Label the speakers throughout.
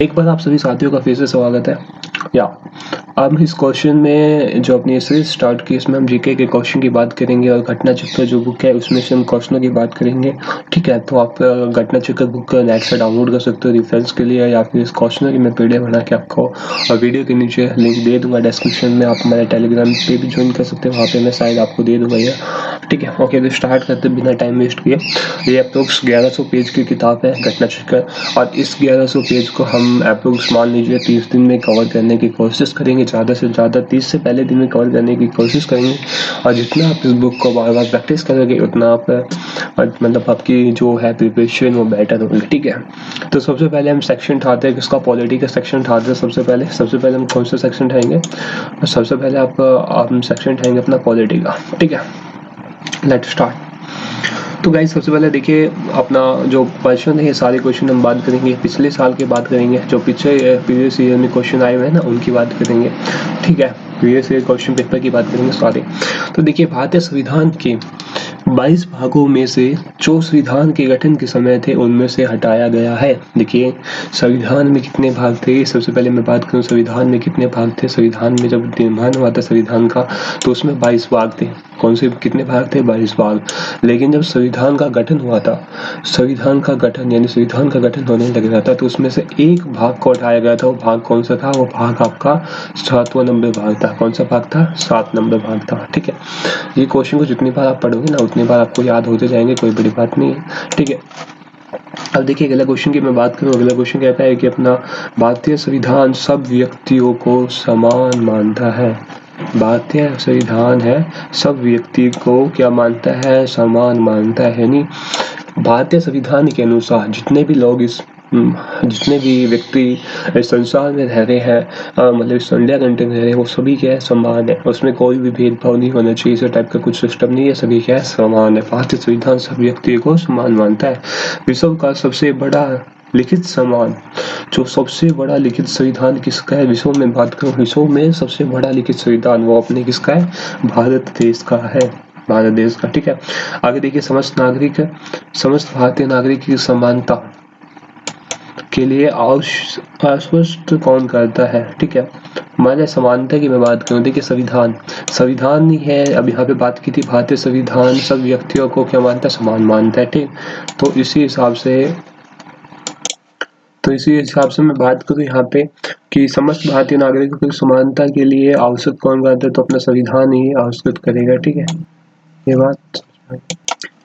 Speaker 1: एक बार आप सभी साथियों का फिर से स्वागत है। या अब इस क्वेश्चन में जो अपनी सीरीज स्टार्ट की, इसमें हम जीके के क्वेश्चन की बात करेंगे और घटना चक्कर जो बुक है उसमें से हम क्वेश्चनों की बात करेंगे। ठीक है, तो आप घटना चक्कर बुक नेट से डाउनलोड कर सकते हो रेफरेंस के लिए, या फिर इस क्वेश्चनों की मैं पीडीएफ बना के आपको और वीडियो के नीचे लिंक दे दूंगा डिस्क्रिप्शन में। आप हमारे टेलीग्राम पे भी ज्वाइन कर सकते हो, वहाँ पे मैं शायद आपको दे दूंगा ये। ठीक है, ओके, तो स्टार्ट करते बिना टाइम वेस्ट किए। ये अप्रोक्स 1100 पेज की किताब है घटना चक्कर, और इस 1100 पेज को हम अप्रोक्स मान लीजिए 30 दिन में कवर करने की कोशिश करेंगे, ज़्यादा से ज़्यादा 30 से पहले दिन में कवर करने की कोशिश करेंगे। और जितना आप इस बुक को बार बार प्रैक्टिस करोगे उतना आप मतलब आपकी जो है प्रिपरेशन वो बेटर होगी। ठीक है, तो सबसे पहले हम सेक्शन उठाते हैं, किसका, पॉलिटी का सेक्शन उठाते हैं। सबसे पहले हम कौन सा सेक्शन उठाएंगे? सबसे पहले आप सेक्शन उठाएंगे अपना पॉलिटी का। ठीक है, लेट स्टार्ट। तो गाइस सबसे पहले देखिए अपना जो क्वेश्चन है, ये सारे क्वेश्चन हम बात करेंगे, पिछले साल की बात करेंगे, जो पीछे प्रीवियस ईयर में क्वेश्चन आए हुए हैं ना उनकी बात करेंगे। ठीक है, प्रीवियस ईयर क्वेश्चन पेपर की बात करेंगे सारे। तो देखिए भारतीय संविधान के 22 भागों में से जो संविधान के गठन के समय थे उनमें से हटाया गया है। देखिए संविधान में कितने भाग थे, सबसे पहले मैं बात करूं संविधान में कितने भाग थे। संविधान में जब निर्माण हुआ था संविधान का तो उसमें 22 भाग थे। कौन से कितने भाग थे? 22 भाग। लेकिन जब संविधान का गठन हुआ था, संविधान का गठन यानी संविधान का गठन होने लग रहा था, तो उसमें से एक भाग को हटाया गया था। वो भाग कौन सा था? वो भाग आपका 7वां नंबर भाग था। कौन सा भाग था? 7 नंबर भाग था। ठीक है, ये क्वेश्चन को जितनी बार आप पढ़ोगे ना उतनी बार आपको याद होते जाएंगे, कोई बड़ी बात नहीं है। ठीक है, अब देखिए अगला क्वेश्चन की मैं बात करूं। अगला क्वेश्चन कहता है कि अपना भारतीय संविधान सब व्यक्तियों को समान मानता है। भारतीय संविधान है सब व्यक्ति को क्या मानता है? समान मानता है। यानी भारतीय संविधान के अनुसार जितने भी लोग जितने भी व्यक्ति इस संसार में रह रहे हैं, मतलब इस इंडिया कंट्री में रह रहे हैं, वो सभी क्या है? समान है। उसमें कोई भी भेदभाव नहीं होना चाहिए, इस टाइप का कुछ सिस्टम नहीं है, सभी क्या है? समान है। भारतीय संविधान सब व्यक्ति को समान मानता है। विश्व का सबसे बड़ा लिखित संविधान, जो सबसे बड़ा लिखित संविधान किसका है? विश्व में बात करूं, विश्व में सबसे बड़ा लिखित संविधान वो अपने किसका है? भारत देश का है, भारत देश का। ठीक है, आगे देखिए समस्त भारतीय नागरिक की समानता के लिए आश्वस्त कौन करता है? ठीक है, मान समानता की मैं बात करूं, देखिए संविधान ही है। अब यहाँ पे बात की थी भारतीय संविधान सब व्यक्तियों को क्या मानता है? समान मानता है। ठीक, तो इसी हिसाब से मैं बात करूं यहाँ पे कि समस्त भारतीय नागरिकों की समानता के लिए आवश्यक कौन करता है? तो अपना संविधान ही आवश्यक करेगा। ठीक है, ये बात।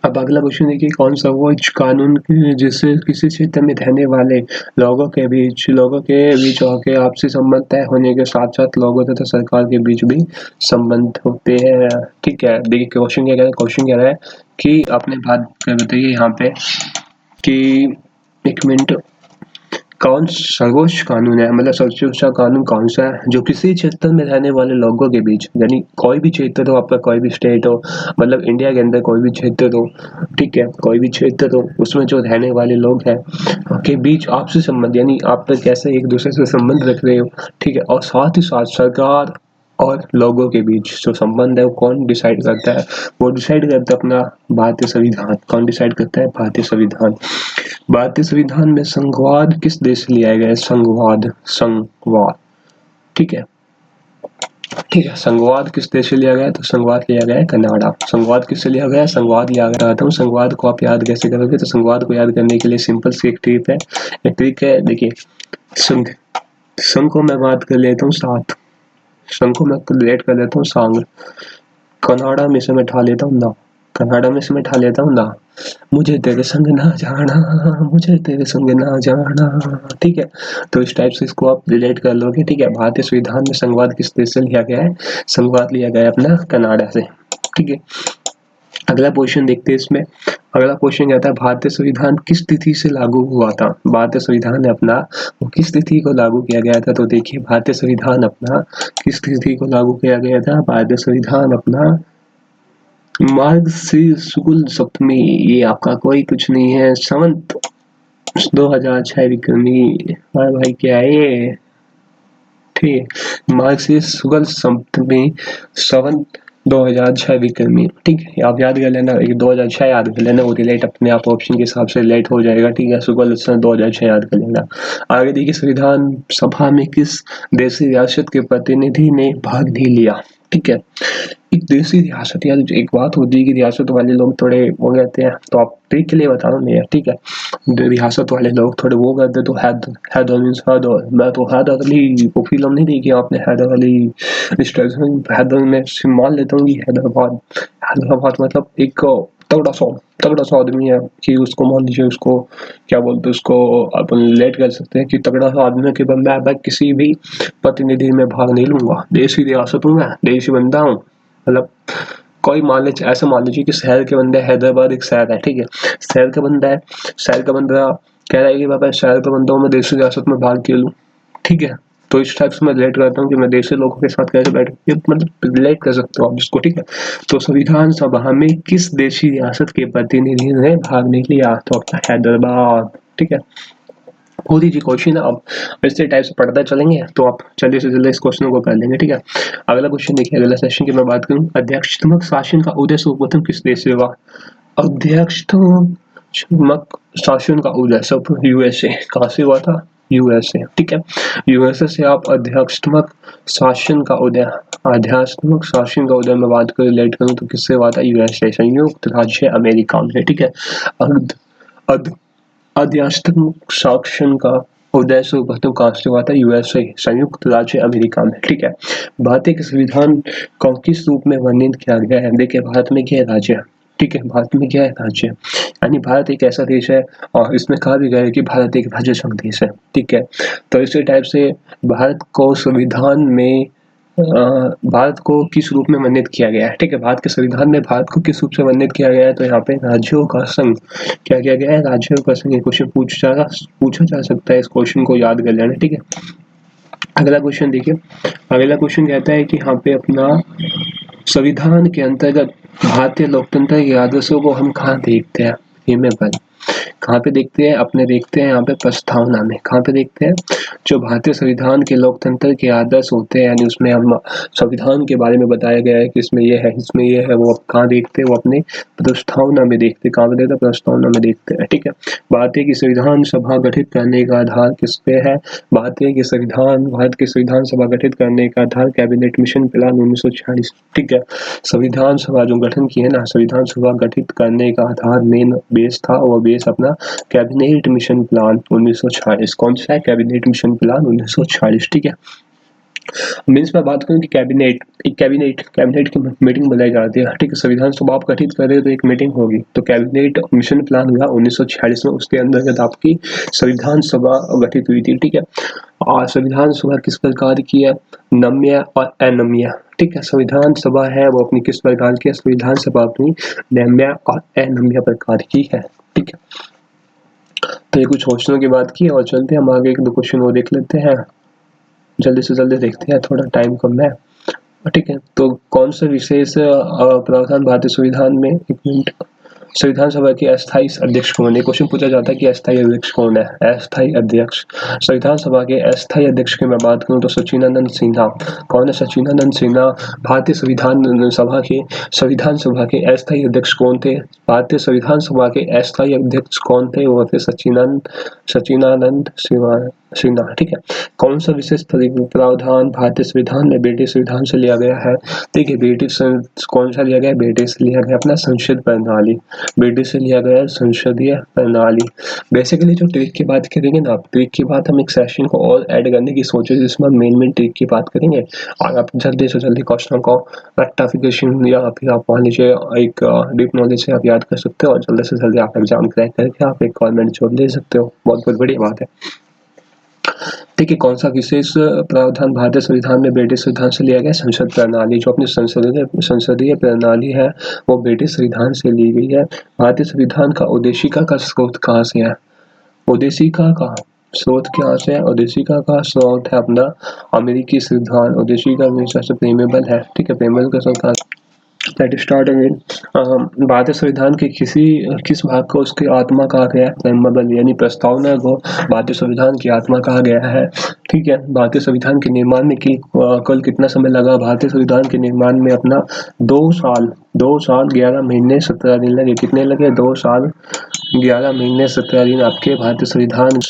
Speaker 1: अब अगला क्वेश्चन देखिए, कौन सा वो कानून जिससे किसी क्षेत्र में रहने वाले लोगों के बीच होकर आपसी संबंध तय होने के साथ साथ लोगों तथा सरकार के बीच भी संबंध होते हैं। ठीक है, देखिए क्वेश्चन क्या कह रहा है? क्वेश्चन कह रहा है कि आपने बात कर बताइए यहाँ पे कि एक मिनट, कौन सर्वोच्च कानून है, मतलब सबसे ऊंचा कानून कौन सा है जो किसी क्षेत्र में रहने वाले लोगों के बीच, यानी कोई भी क्षेत्र हो आपका, कोई भी स्टेट हो, मतलब इंडिया के अंदर कोई भी क्षेत्र हो, ठीक है, कोई भी क्षेत्र हो, उसमें जो रहने वाले लोग हैं के बीच आपसी संबंध, यानी आप कैसे एक दूसरे से संबंध रख रहे हो। ठीक है, और साथ ही साथ सरकार और लोगों के बीच जो संबंध है वो कौन डिसाइड करता है? वो डिसाइड करता है अपना भारतीय संविधान। कौन डिसाइड करता है? भारतीय संविधान। भारतीय संविधान में संघवाद किस देश से लिया गया है? संघवाद। ठीक है, संघवाद किस देश से लिया गया है? तो संघवाद लिया गया है कनाडा। संघवाद किससे लिया गया है? संघवाद लिया गया था। संघवाद को आप याद कैसे करोगे? तो संघवाद को याद करने के लिए सिंपल सी एक ट्रिक है। देखिए संघ को मैं बात कर लेता हूँ 7, संघ को मैं रिलेट कर लेता हूँ सांग, कनाडा में से मैं उठा लेता हूँ ना, मुझे तेरे संग ना जाना, मुझे तेरे संग ना जाना। ठीक है, तो इस टाइप से इसको आप रिलेट कर लोगे। ठीक है, भारतीय संविधान में संघवाद किस देश से लिया गया है? संघवाद लिया गया है अपना कनाडा से। ठीक है, अगला क्वेश्चन देखते हैं इसमें। अगला क्वेश्चन कहता है भारतीय संविधान किस तिथि से लागू हुआ था? भारतीय संविधान अपना वो किस तिथि को लागू किया गया था? तो देखिए भारतीय संविधान अपना किस तिथि को लागू किया गया था? भारतीय संविधान अपना मार्ग शुक्ल सप्तमी, ये आपका कोई कुछ नहीं है, संवत 2006 विक्रमी। भाई क्या है ये? ठीक, मार्ग शुक्ल सप्तमी संवत 2006 विक्रमी, ठीक है, आप याद कर लेना, 2006 याद कर लेना, वो रिलेट अपने आप ऑप्शन के हिसाब से रिलेट हो जाएगा, ठीक है। सुगल 2006 याद कर लेना। आगे देखिए, संविधान सभा में किस देशी रियासत के प्रतिनिधि ने भाग नहीं लिया, ठीक है। एक देशी रियासत, यार एक बात होती है कि रियासत वाले लोग थोड़े वो कहते हैं, तो आप ट्रिक के लिए बता रहा हूँ मैं, ठीक है। रियासत वाले लोग थोड़े वो करते तो हैदर मीन्स हैदर, मैं तो हैदर अली वो फिल्म नहीं देखी आपने, हैदर अली हैदर में मान लेता हूँ कि हैदराबाद, हैदराबाद मतलब एक तगड़ा सा आदमी है कि उसको मान लीजिए, उसको क्या बोलते हैं, उसको अपन रिलेट कर सकते हैं कि तगड़ा सा आदमी है कि मैं किसी भी प्रतिनिधि में भाग नहीं लूंगा, देश की रियासत हूँ, मैं देशी बंदा हूँ, मतलब कोई मान लीजिए, ऐसा मान लीजिए कि शहर के बंदे, हैदराबाद एक शहर है, ठीक है, शहर का बंदा है, शहर का बंदा कह रहा है कि बाबा शहर का बंदा हूँ, मैं देशी रियासत में भाग क्यों लूँ, ठीक है। तो इस टाइप से मैं रिलेट करता हूँ कि मैं देशी लोगों के साथ कैसे बैठ, ये मतलब रिलेट कर सकते हो आप इसको, ठीक है। तो संविधान सभा में किस देशी रियासत के प्रतिनिधि ने भाग नहीं लिया, तो अपना हैदराबाद, ठीक है। बहुत ही क्वेश्चन है, अब इसी टाइप से पढ़ते चलेंगे तो आप जल्दी से जल्दी इस क्वेश्चन को कर लेंगे, ठीक है। अगला क्वेश्चन देखिए, अगला सेशन की मैं बात करूँ, अध्यक्षात्मक शासन का उदय सर्वप्रथम किस देश से हुआ? अध्यक्षात्मक शासन का उदय सब यूएसए, कहाँ से हुआ था? यूएसए, ठीक है। यूएसए से आप अध्यक्षात्मक शासन का उदय, आध्यात्मिक शासन का उदय में बात कर रिलेट करूँ तो किससे हुआ था? यूएसए, संयुक्त राज्य अमेरिका में, ठीक है। आध्यात्मिक शासन का उदय सर्वप्रथम कहाँ से हुआ था? यूएसए, संयुक्त राज्य अमेरिका में, ठीक है। भारतीय के संविधान को किस रूप में वर्णित किया गया है? देखिए, भारत में क्या राज्य है, ठीक है, भारत में क्या है? राज्य, यानी भारत एक ऐसा देश है, और इसमें कहा भी गया है कि भारत एक राज्य संघ देश है, ठीक है। तो इसी टाइप से भारत को संविधान में भारत को किस रूप में वर्णित किया गया है, ठीक है। भारत के संविधान में भारत को किस रूप से वर्णित किया गया है? तो यहाँ पे राज्यों का संघ, क्या किया गया है? राज्यों का संघ। ये क्वेश्चन पूछा जा सकता है, इस क्वेश्चन को याद कर लेना, ठीक है। अगला क्वेश्चन देखिए, अगला क्वेश्चन कहता है कि यहाँ पे अपना संविधान के अंतर्गत भारतीय लोकतंत्र के आदर्शों को हम कहाँ देखते हैं? कहाँ पे देखते हैं? अपने देखते हैं यहाँ पे प्रस्तावना में। कहाँ पे देखते हैं? जो भारतीय संविधान के लोकतंत्र के आदर्श होते हैं, यानी उसमें हम संविधान के बारे में बताया गया है कि इसमें ये है, इसमें ये है, वो कहाँ देखते हैं? वो अपने प्रस्तावना में देखते हैं। कहाँ पे देखते हैं? प्रस्तावना में देखते हैं, ठीक है। भारतीय की संविधान सभा गठित करने का आधार किस पे है? भारत की संविधान सभा गठित करने का आधार कैबिनेट मिशन प्लान 1946, ठीक है। संविधान सभा जो गठन की है ना, संविधान सभा गठित करने का आधार मेन बेस था, वो बेस अपना कैबिनेट मिशन प्लान 1946। कौन सा है? कैबिनेट मिशन प्लान 1946, ठीक है। मीन्स मैं बात करूँ कि कैबिनेट की मीटिंग बुलाई जाती है, ठीक है। संविधान सभा आप गठित कर रहे हो तो एक मीटिंग होगी, तो कैबिनेट मिशन प्लान हुआ 1946 में, उसके अंतर्गत आपकी संविधान सभा गठित हुई थी, ठीक है। और संविधान सभा किस प्रकार की है? नम्य और अनम्य, ठीक है। संविधान सभा है वो अपनी किस प्रकार की है? संविधान सभा अपनी नम्य और अनम्य प्रकार की है, ठीक है। तो ये कुछ क्वेश्चनों की बात की, और चलते हैं हम आगे, एक दो क्वेश्चन वो देख लेते हैं, जल्दी से जल्दी देखते हैं, थोड़ा टाइम कम है, ठीक है। तो कौन सा विशेष प्रावधान भारतीय संविधान में, एक मिनट, संविधान सभा के अस्थायी अध्यक्ष कौन है? क्वेश्चन पूछा जाता है कि अस्थायी अध्यक्ष कौन है? अस्थायी अध्यक्ष, संविधान सभा के अस्थायी अध्यक्ष की मैं बात करूं तो सचिदानंद सिन्हा। कौन है? सचिदानंद सिन्हा। भारतीय संविधान सभा के अस्थायी अध्यक्ष कौन थे? भारतीय संविधान सभा के अस्थायी अध्यक्ष कौन थे? वो थे सचिदानंद सिन्हा, ठीक है। कौन सा विशेष प्रावधान भारतीय संविधान में ब्रिटिश संविधान से लिया गया है? देखिए, कौन सा लिया गया? ब्रिटिश से लिया गया अपना संसद प्रणाली, ब्रिटिश से लिया गया संसदीय प्रणाली। बेसिकली जो ट्रिक की बात करेंगे ना, ट्रिक की बात हम एक सेशन को और ऐड करने की सोचे, जिसमें हम मेन ट्रिक की बात करेंगे, और आप जल्दी से जल्दी क्वेश्चन को रेक्टिफिकेशन या फिर आप मान लीजिए एक डीप नॉलेज से आप याद कर सकते हो, और जल्दी से जल्दी आप एग्जाम क्रैक करके आप एक गवर्नमेंट जॉब ले सकते हो। बहुत बहुत बड़ी बात है। देखिए, कौन सा विशेष प्रावधान भारतीय संविधान में ब्रिटिश संविधान से लिया गया? संसद प्रणाली, जो अपनी संसदीय प्रणाली है वो ब्रिटिश संविधान से ली गई है। भारतीय संविधान का उद्देशिका का स्रोत कहाँ से है? उद्देशिका का स्रोत कहाँ से है? उद्देशिका का स्रोत है अपना अमेरिकी संविधान। उद्देशिका में सबसे प्रेमेबल है, ठीक है। प्रेमेबल का स्रोत दैट स्टार्ट अगेन। भारतीय संविधान के किस भाग को उसकी आत्मा कहा गया है? प्रेम्बल यानी प्रस्तावना को भारतीय संविधान की आत्मा कहा गया है। ठीक है, भारतीय संविधान के निर्माण में कुल कितना समय लगा? भारतीय संविधान के निर्माण में अपना 2 साल 11 महीने 17 दिन लगे। कितने लगे? 2 साल 11 महीने 17 दिन आपके भारतीय संविधान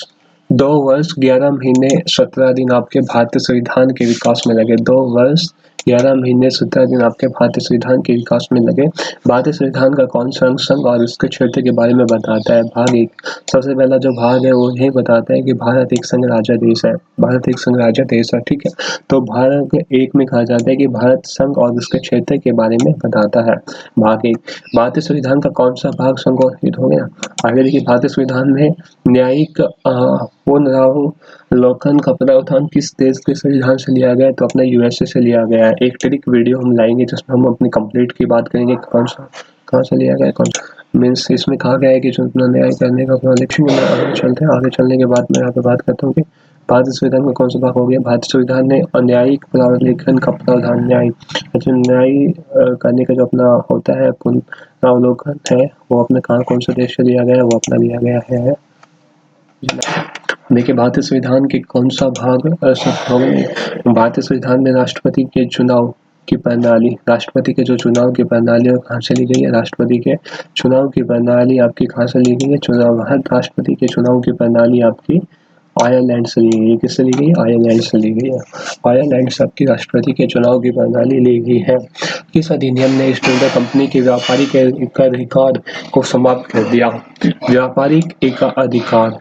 Speaker 1: 2 वर्ष 11 महीने 17 दिन आपके भारतीय संविधान के विकास में लगे। 2 वर्ष 11 महीने 17 दिन आपके भारतीय संविधान के विकास में लगे। भारतीय संविधान का कौन सा अंग और उसके क्षेत्र के बारे में बताता है? भाग 1। सबसे पहला जो भाग है वो यही बताता है कि भारत एक संघ राज्य देश है। भारत एक संघ राज्य देश है। ठीक है, तो भाग 1 में कहा जाता है कि भारत संघ और उसके क्षेत्र के बारे में बताता है। भाग 1। भारतीय संविधान का कौन सा भाग संशोधित हो गया? आगे देखिए, भारतीय संविधान में न्यायिक पुनरावलोकन का प्रावधान किस देश के संविधान से लिया गया है? तो अपना यूएसए से लिया गया है। एक ट्रिक वीडियो हम लाएंगे जिसमें हम अपनी कंप्लीट की बात करेंगे कौन सा कहाँ से लिया गया है, कौन सा मीन्स इसमें कहा गया है कि जो अपना न्याय करने का अपना इलेक्शन में आगे चलते हैं। आगे चलने के बाद मैं यहाँ पे बात करता हूँ कि भारतीय संविधान में कौन सा भाग हो गया। भारतीय संविधान ने न्यायिक पुनरावलोकन का प्रावधान न्याय करने का जो अपना होता है पुनरावलोकन है वो अपने कहाँ कौन सा देश से लिया गया है? वो अपना लिया गया है। देखिए, भारतीय संविधान के कौन सा भाग भारतीय संविधान में राष्ट्रपति के चुनाव की प्रणाली, राष्ट्रपति के जो चुनाव की प्रणाली है कहाँ से ली गई है? राष्ट्रपति के चुनाव की प्रणाली आपकी कहाँ से ली गई है? राष्ट्रपति के चुनाव की प्रणाली आपकी आयरलैंड से ली गई है। किससे ली गई? आयरलैंड से ली गई है। आयरलैंड से आपकी राष्ट्रपति के चुनाव की प्रणाली ली गई है। किस अधिनियम ने ईस्ट इंडिया कंपनी के व्यापारिक एकाधिकार को समाप्त कर दिया? व्यापारिक एकाधिकार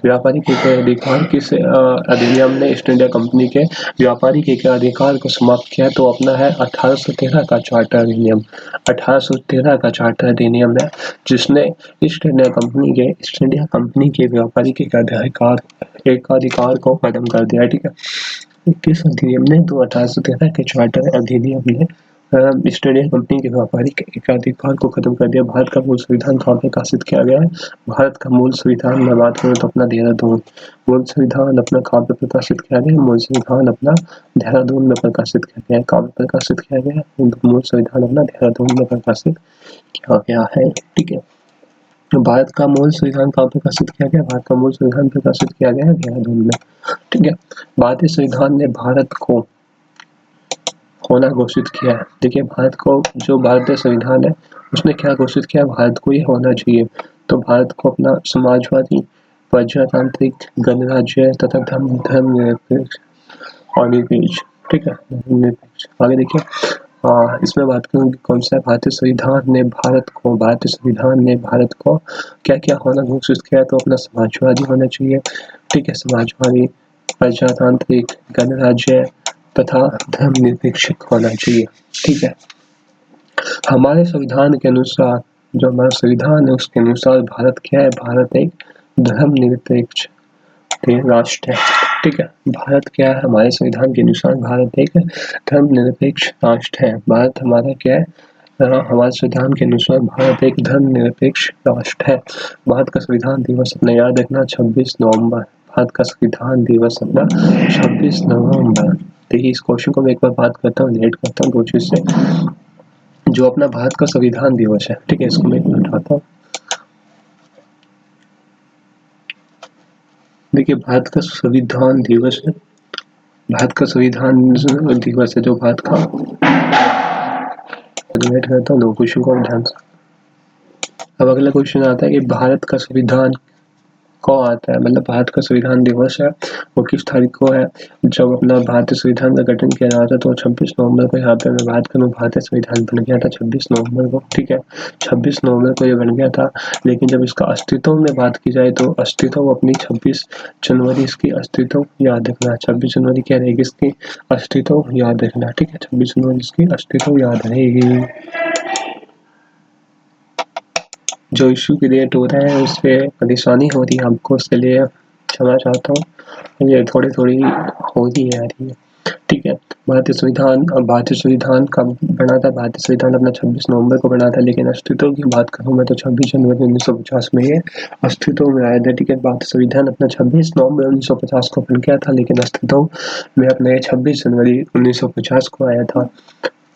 Speaker 1: किस अधिनियम ने ईस्ट इंडिया कंपनी के व्यापारिक एकाधिकार को समाप्त किया? तो अपना है 1813 का चार्टर अधिनियम। 1813 का चार्टर अधिनियम है जिसने ईस्ट इंडिया कंपनी के व्यापारिक एकाधिकार को खत्म कर दिया। ठीक है, किस अधिनियम ने? तो 1813 के चार्टर अधिनियम ने ईस्ट इंडिया कंपनी के व्यापारिक एकाधिकार को खत्म कर दिया। भारत का मूल संविधान कहाँ प्रकाशित किया गया है? भारत का मूल संविधान में बात करें तो अपना देहरादून। मूल संविधान अपना कहाँ पे प्रकाशित किया गया? मूल संविधान अपना देहरादून में प्रकाशित किया गया है। कहाँ पे प्रकाशित किया गया है? मूल संविधान अपना देहरादून में प्रकाशित किया गया है। ठीक है, भारत का मूल संविधान कहाँ प्रकाशित किया गया? भारत का मूल संविधान प्रकाशित किया गया है देहरादून में। ठीक है, भारतीय संविधान ने भारत को होना घोषित किया है। देखिए, भारत को जो भारतीय संविधान है उसने क्या घोषित किया? भारत को ये होना चाहिए। तो भारत को अपना समाजवादी, प्रजातांत्रिक, गणराज्य तथा धर्मनिरपेक्ष और निरपेक्ष। ठीक है, निरपेक्ष। आगे देखिए, इसमें बात करूँ कि कौन सा भारतीय संविधान ने भारत को क्या क्या होना घोषित किया? तो अपना समाजवादी होना चाहिए। ठीक है, समाजवादी, प्रजातांत्रिक, गणराज्य तथा धर्मनिरपेक्ष होना चाहिए। ठीक है, हमारे संविधान के अनुसार जो हमारा संविधान है उसके अनुसार भारत क्या है? भारत एक धर्मनिरपेक्ष राष्ट्र है। ठीक है, भारत क्या है? हमारे संविधान के अनुसार भारत एक धर्मनिरपेक्ष राष्ट्र है। भारत हमारा क्या है? हमारे संविधान के अनुसार भारत एक धर्मनिरपेक्ष राष्ट्र है। भारत का संविधान दिवस अपना याद रखना 26 नवंबर। भारत का संविधान दिवस अपना 26 नवंबर। देखिए, इस क्वेश्चन को मैं एक बार बात करता हूँ, रिलेट करता हूँ दो चीज से। जो अपना भारत का संविधान दिवस है, ठीक है, इसको मैं उठाता हूँ। देखिए, भारत का संविधान दिवस है, भारत का संविधान दिवस है जो भारत का, रिलेट करता हूँ दो क्वेश्चन को ध्यान से। अब अगला क्वेश्चन आता है कि भारत का संविधान को आता है, मतलब भारत का संविधान दिवस है वो किस तारीख को है? जब अपना भारतीय संविधान का गठन किया जाता तो 26 नवंबर को यहाँ पे मैं बात करूँ, भारतीय संविधान बन गया था 26 नवंबर को। ठीक है, 26 नवंबर को ये बन गया था, लेकिन जब इसका अस्तित्व में बात की जाए तो अस्तित्व अपनी 26 जनवरी इसकी अस्तित्व याद रखना। 26 जनवरी क्या रहेगी? इसकी अस्तित्व याद रखना। ठीक है, 26 जनवरी इसकी अस्तित्व याद रहेगी। जो इशू क्रिएट हो रहा है उससे परेशानी हो रही है हमको, उसके लिए क्षमा चाहता हूँ, ये थोड़ी होती है रही है। ठीक है, भारतीय संविधान कब बना था? भारतीय संविधान अपना 26 नवंबर को बना था, लेकिन अस्तित्व की बात करूँ मैं तो 26 जनवरी 1950 में ये अस्तित्व में आया था। ठीक है, भारतीय संविधान अपना 26 नवंबर 1950 को बन गया था, लेकिन अस्तित्व में अपने 26 जनवरी 1950 को आया था।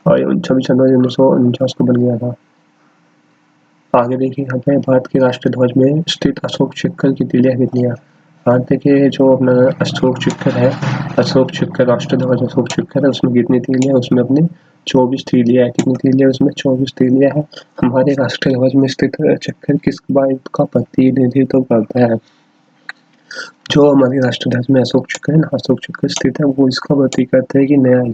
Speaker 1: और 26 जनवरी 1949 को बन गया था। आगे देखिए यहाँ पे भारत के राष्ट्रीय ध्वज में स्थित अशोक चक्र की तीलियां कितनी है। भारत के जो अपना अशोक चक्र है, अशोक चक्र राष्ट्रीय ध्वज अशोक चक्र है, उसमें कितनी तीलियां है, उसमें अपने 24 तीलियां है। कितनी तीलियां उसमें? 24 तीलियां है। हमारे राष्ट्रीय ध्वज में स्थित चक्र किस बात का प्रतिनिधित्व करता है? जो हमारे राष्ट्रीय ध्वज में अशोक चक्र है ना, अशोक चक्र स्थित है, वो इसका प्रतीक करता है कि न्याय,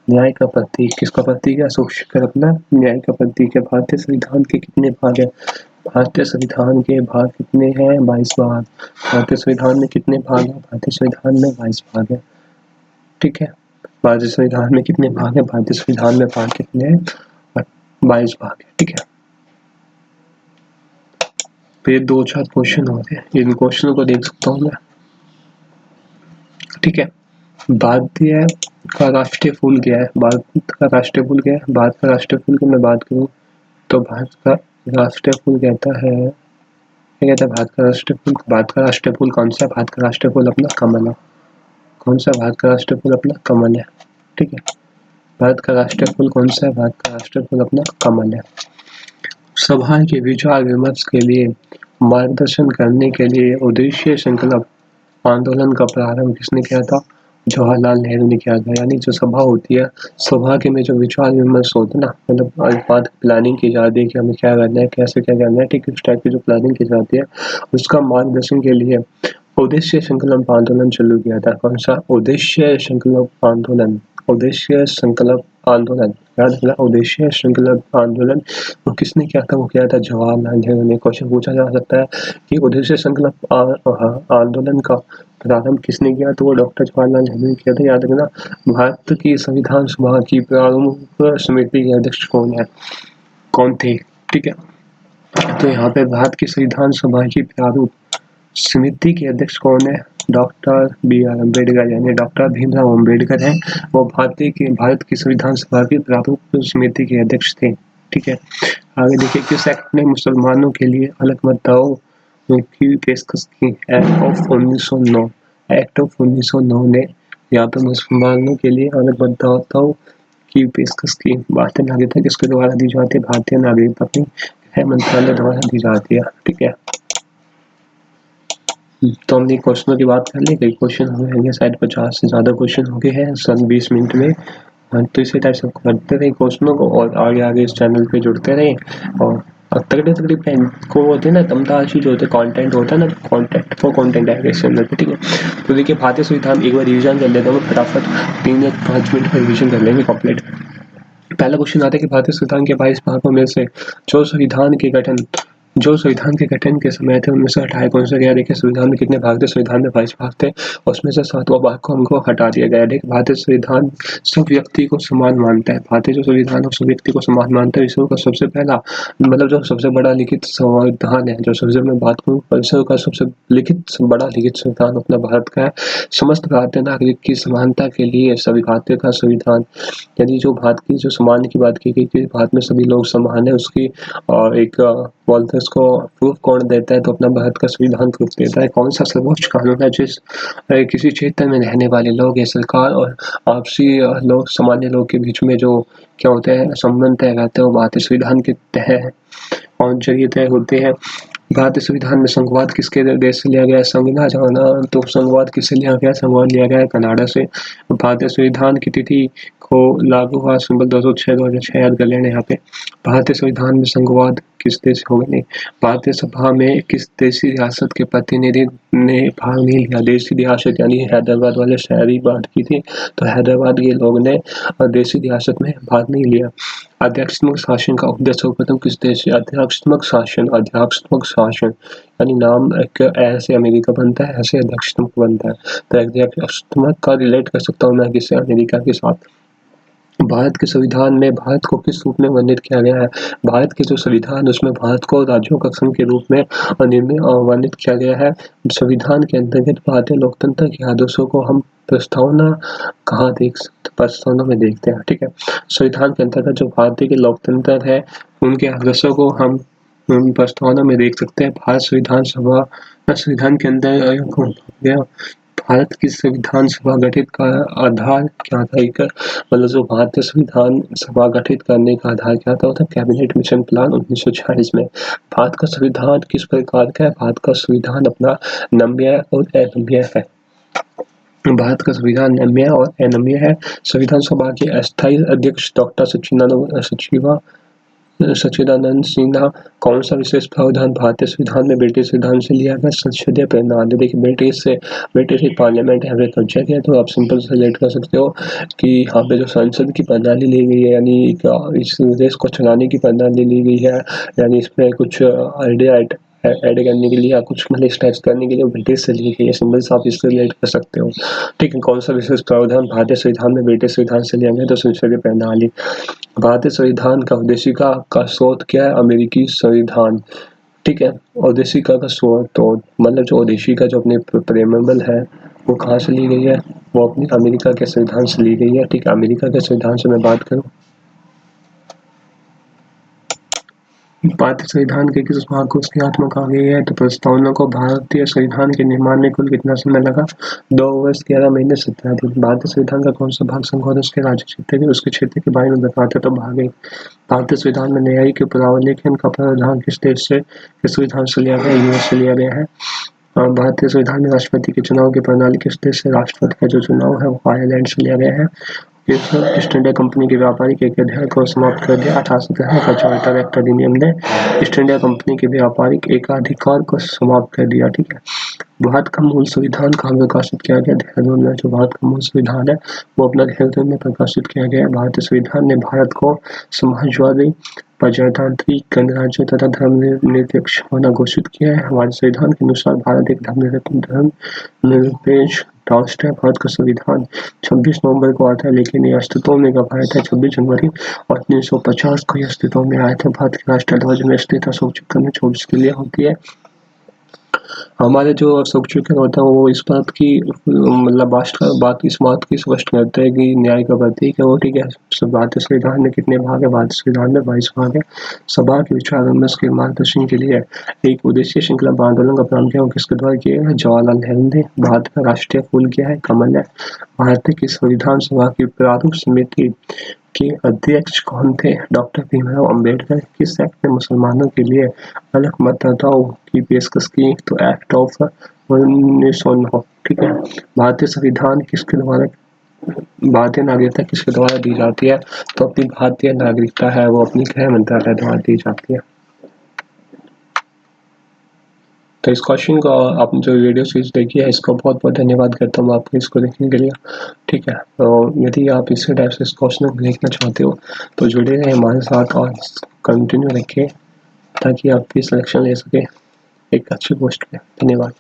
Speaker 1: न्याय का प्रतीक। किसका प्रतीक है? अशोक चक्र अपना न्याय का प्रतीक है। भारतीय संविधान के कितने भाग है? भारतीय संविधान के भाग कितने हैं? 22 भाग। भारतीय संविधान में कितने भाग है? भारतीय संविधान में 22 भाग है। ठीक है, भारतीय संविधान में कितने भाग है? भारतीय संविधान में भाग कितने हैं? 22 भाग है। ठीक है, फिर 2-4 क्वेश्चन हो गए, इन क्वेश्चनों को देख सकता हूँ मैं। ठीक है, भारतीय का राष्ट्रीय फूल क्या है? भारत का राष्ट्रीय फूल क्या है? भारत का राष्ट्रीय फूल की मैं बात करूँ तो भारत का राष्ट्रीय फूल कहता है, क्या कहता है भारत का राष्ट्रीय फूल? भारत का राष्ट्रीय फूल कौन सा है? भारत का राष्ट्रीय फूल अपना कमल है। कौन सा? भारत का राष्ट्रीय फूल अपना कमल है। ठीक है, भारत का राष्ट्रीय फूल कौन सा है? भारत का राष्ट्रीय फूल अपना कमल है। सभा के विचार विमर्श के लिए मार्गदर्शन करने के लिए उद्देश्य संकल्प आंदोलन का प्रारंभ किसने किया था? जवाहरलाल नेहरू ने किया था। यानी जो सभा होती है, सभा के में जो विचार विमर्श होता है ना, मतलब आज बात प्लानिंग की जाती है कि हमें क्या करना है, कैसे क्या करना है, ठीक, इस टाइप की जो प्लानिंग की जाती है, उसका मार्गदर्शन के लिए उद्देश्य संकल्प आंदोलन शुरू किया था। कौन सा? उद्देश्य संकल्प आंदोलन। उद्देश्य संकल्प आंदोलन, याद रखना, उद्देश्य संकल्प आंदोलन वो किसने किया था? वो किया था जवाहरलाल नेहरू ने। क्वेश्चन पूछा जा सकता है कि उद्देश्य संकल्प आंदोलन का प्रारंभ किसने किया? तो वो डॉक्टर जवाहरलाल नेहरू ने किया था। याद रखना, भारत की संविधान सभा की प्रारंभ समिति के अध्यक्ष कौन है? कौन थे? ठीक है, तो यहाँ पे भारत की संविधान सभा की प्रारूप समिति के अध्यक्ष कौन है? Doctor B.R. अम्बेडकर, यानी डॉक्टर भीमराव अम्बेडकर हैं। वो भारत की संविधान सभा की प्रारूप समिति के अध्यक्ष थे। ठीक है, आगे देखिए, किस एक्ट ने मुसलमानों के लिए अलग मतदाओं की पेशकश की? Act of 1909। एक्ट ऑफ 1909 ने यहाँ पे मुसलमानों के लिए अलग मतदाताओं की पेशकश की। भारतीय नागरिकता किसके द्वारा दी जाती है? भारतीय नागरिकता अपनी गृह मंत्रालय द्वारा दी जाती है। ठीक है, तो हमने क्वेश्चनों की बात कर ली। कई क्वेश्चन हो गए शायद 50 से ज़्यादा क्वेश्चन हो गए हैं सन 20 मिनट में। तो इसी टाइप से करते रहे क्वेश्चनों को और आगे इस चैनल पे जुड़ते रहे। और तगड़े को होते हैं ना, तमताशी जो होते कंटेंट होता है ना, कॉन्टेंट फॉर कॉन्टेंट है इस चैनल पे। ठीक है, तो देखिए भारतीय संविधान एक बार रिविजन कर लेते हैं, फटाफट 3 या 5 मिनट का रिविजन कर लेंगे कंप्लीट। पहला क्वेश्चन आता है कि भारतीय संविधान के 22 भागों में से जो संविधान के गठन के समय थे उनमें से हटाए कौन सा गया? देखिए संविधान में कितने भाग थे? संविधान में 22 भाग थे, उसमें से 7वां भाग को हमको हटा दिया गया। देखिए भारतीय संविधान सब व्यक्ति को समान मानता है। भारतीय जो संविधान है सब व्यक्ति को समान मानता है। विश्व का सबसे पहला, मतलब जो सबसे बड़ा लिखित संविधान है, जो सबसे मैं बात करूँ, विश्व का सबसे बड़ा लिखित संविधान अपना भारत का है। समस्त भारतीय नागरिक की समानता के लिए सभी भारतीय का संविधान, यानी जो भारत की जो समान की बात की गई कि भारत में सभी लोग समान है, उसकी और एक बोलते हैं उसको प्रूफ कौन देता है? तो अपना भारत का संविधान प्रूफ देता है। कौन सा सर्वोच्च कानून है जिस किसी क्षेत्र में रहने वाले लोग या सरकार और आपसी लोग, सामान्य लोग के बीच में जो क्या होते हैं संबंध तय रहते हैं, वो भारतीय संविधान के तहत और जरिए तय होते हैं। भारतीय संविधान में संघवाद किसके देश से लिया गया है? संविधान जाना तो संघवाद किससे लिया गया? संघवाद लिया गया है कनाडा से। भारतीय संविधान की तिथि को लागू हुआ सिंबल 206 याद कर लेना यहाँ पे। भारतीय संविधान में संघवाद किस देश हो गए? भारतीय सभा में किस देशी रियासत के प्रतिनिधि ने भाग नहीं लिया? देशी रियासत यानी हैदराबाद वाले शहरी बात की थी, तो हैदराबाद के लोग ने देशी रियासत में भाग नहीं लिया। अध्यक्षात्मक शासन का उद्देश्य सर्वप्रथम किस देश से? अध्यक्षात्मक शासन यानी नाम एक ऐसे अमेरिका बनता है, ऐसे अध्यक्षात्मक बनता है, तो अध्यक्षात्मक का रिलेट कर सकता हूँ मैं किससे? अमेरिका के साथ। भारत के संविधान में भारत को किस रूप में वर्णित किया गया है? भारत के जो संविधान उसमें भारत को राज्यों का संघ के रूप में वर्णित किया गया है। संविधान के अंतर्गत भारतीय लोकतंत्र के आदर्शों को हम प्रस्तावना कहाँ देख सकते? प्रस्तावना में देखते हैं। ठीक है, संविधान के अंतर्गत जो भारतीय के लोकतंत्र है उनके आदर्शों को हम प्रस्तावना में देख सकते हैं। भारत संविधान के अंदर भारत की संविधान सभा गठित का आधार क्या था? एक मतलब जो भारतीय संविधान सभा गठित करने का आधार क्या था? वो था कैबिनेट मिशन प्लान 1946 में। भारत का संविधान किस प्रकार का है? भारत का संविधान अपना नम्य और अनम्य है। भारत का संविधान नम्य और अनम्य है। संविधान सभा के अस्थायी अध्यक्ष डॉक्टर सच्चिदानंद सिन्हा। कौन सा विशेष प्रावधान भारतीय संविधान में ब्रिटिश संविधान से लिया गया? संसदीय प्रणाली। देखिए ब्रिटिश पार्लियामेंट है कब्जा किया, तो आप सिंपल से रिलेट कर सकते हो कि यहाँ पे जो संसद की प्रणाली ली गई है, यानी इस देश को चलाने की प्रणाली ली गई है, यानी इसमें कुछ आइडिया ऐड करने के लिए या कुछ मतलब स्टेप्स करने के लिए ब्रिटिश से ली गई है। सिंपल से आप इससे रिलेट कर सकते हो। ठीक है, कौन सा विशेष प्रावधान भारतीय संविधान में ब्रिटिश संविधान से लिया गया? तो संसदीय प्रणाली। भारतीय संविधान का उद्देशिका का स्रोत क्या है? अमेरिकी संविधान। ठीक है, उद्देशिका का स्रोत तो मतलब जो उद्देशिका जो अपने प्रेमेबल है वो कहाँ से ली गई है? वो अपनी अमेरिका के संविधान से ली गई है। ठीक है, अमेरिका के संविधान से मैं बात करूँ, भारतीय संविधान के किस भाग को उसकी आत्मा कहा गई है? तो प्रस्तावना को भारतीय संविधान के निर्माण में कुल कितना समय लगा? 2 वर्ष 11 महीने 17 दिन। भारतीय संविधान का कौन सा भाग संघ और उसके राज्य क्षेत्र के उसके क्षेत्र के बारे में बताते? तो भाग 1। भारतीय संविधान में न्यायिक पुनरावलोकन का प्रावधान किस देश से किस संविधान से लिया गया? यूएस से लिया गया है। भारतीय संविधान में राष्ट्रपति के चुनाव की प्रणाली किस देश से? राष्ट्रपति का जो चुनाव है वो आयरलैंड से लिया गया है। ईस्ट इंडिया कंपनी के व्यापारिक एक अध्याय को समाप्त कर दिया। 1817 का चार्टर एक्ट अधिनियम ने ईस्ट इंडिया कंपनी के व्यापारिक एकाधिकार को समाप्त कर दिया। ठीक है, भारत का मूल संविधान कहाँ प्रकाशित किया गया? देहरादून में। जो भारत का मूल संविधान है वो अपना देहरादून में प्रकाशित किया गया। भारतीय संविधान ने भारत को समाजवादी, प्रजातांत्रिक, गणराज्य तथा धर्मनिरपेक्ष होना घोषित किया है। हमारे संविधान के अनुसार भारत एक धर्मनिरपेक्ष राष्ट्र है। भारत का संविधान 26 नवंबर को आता है, लेकिन ये अस्तित्व में कब आया था? 26 जनवरी 1950 को ये अस्तित्व में आया था। भारत के राष्ट्रीय ध्वज में स्थित अशोक चक्र में 24 के लिए होती है। हमारे जो अशोक चक्र होता है वो इस बात की मतलब इस बात की स्पष्ट करते हैं कि न्याय का प्रतीक है वो। ठीक है, भारतीय संविधान में कितने भाग है? भारतीय संविधान में 22 भाग है। सभा के विचार विमर्श के मार्गदर्शन के लिए एक उद्देश्य श्रृंखला आंदोलन का प्रारंभ किया, किसके द्वारा किया है? जवाहरलाल नेहरू ने। भारत का राष्ट्रीय फूल क्या है? कमल है। भारत की संविधान सभा की प्रारूप समिति के अध्यक्ष कौन थे? डॉक्टर भीमराव अंबेडकर। किस एक्ट ने मुसलमानों के लिए अलग मतदाताओं की पेशकश की? तो एक्ट ऑफ 1909। ठीक है, भारतीय संविधान किसके द्वारा भारतीय नागरिकता किसके द्वारा दी जाती है? तो अपनी भारतीय नागरिकता है वो अपनी गृह मंत्रालय द्वारा दी जाती है। तो इस क्वेश्चन को आपने जो वीडियो सीरीज देखी है इसको बहुत बहुत धन्यवाद करता हूँ आपको इसको देखने के लिए। ठीक है, तो यदि आप इसी टाइप से इस क्वेश्चन को देखना चाहते हो तो जुड़े रहें हमारे साथ और कंटिन्यू रखें ताकि आपकी सिलेक्शन ले सके एक अच्छी पोस्ट पे। धन्यवाद।